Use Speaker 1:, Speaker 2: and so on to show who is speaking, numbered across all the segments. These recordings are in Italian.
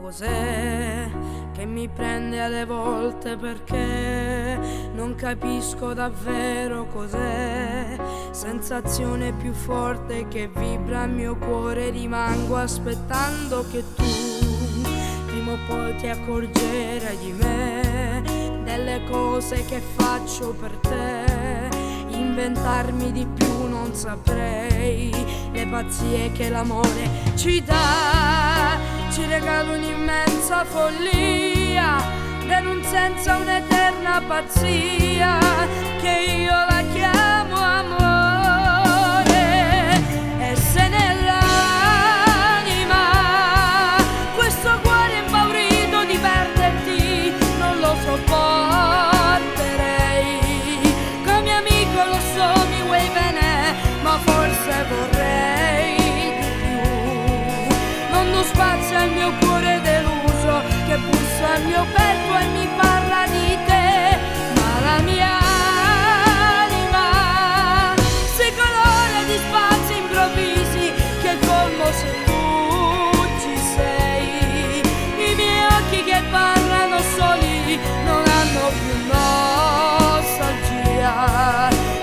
Speaker 1: Cos'è che mi prende alle volte perché non capisco davvero cos'è? Sensazione più forte che vibra il mio cuore, rimango aspettando che tu prima o poi ti accorgerai di me, delle cose che faccio per te. Inventarmi di più non saprei, le pazzie che l'amore ci dà, ci regala un'immensa follia, per un senza un'eterna pazzia, che io la chiamo amore. E se nell'anima questo cuore impaurito di perderti non lo sopporterei, come amico lo so mi vuoi bene, ma forse vorrei di più. Non do spazio al mio cuore deluso che bussa al mio petto e mi parla di te, ma la mia anima si colora di spazi improvvisi che colmo se tu ci sei. I miei occhi che parlano soli non hanno più nostalgia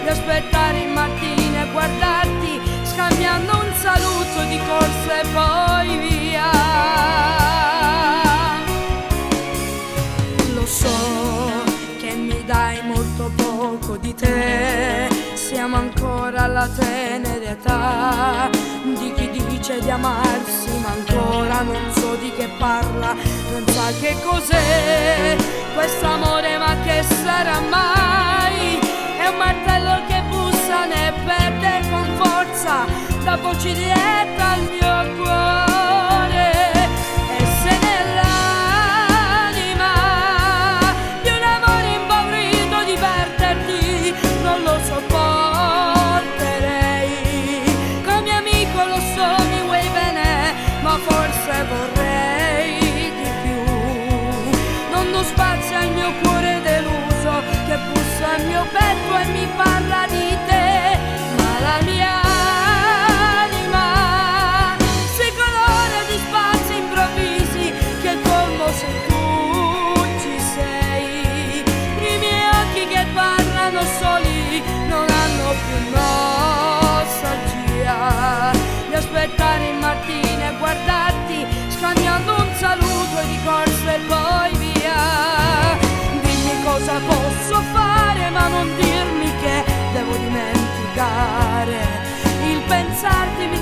Speaker 1: di aspettare il mattino e guardarti scambiando un saluto di corsa e poi via. Lo so che mi dai molto poco di te, siamo ancora alla tenera età di chi dice di amarsi ma ancora non so di che parla, non sa che cos'è quest'amore, ma che sarà mai? È un martello che bussa ne perde con forza da voci diretta al mio cuore. E se nell'anima di un amore impaurito di perderti non lo sopporterei, come amico lo so mi vuoi bene, ma forse vorrei di più. Non do spazio al mio cuore deluso che bussa al mio petto e mi parla di te, ma la mia anima si colora di spazi improvvisi che colmo se tu ci sei. I miei occhi che parlano soli non hanno più nostalgia di aspettare il mattino e guardarti scambiando un saluto di corsa e poi via. Dimmi cosa posso fare ma non dirmi che devo dimenticare, il pensarti mi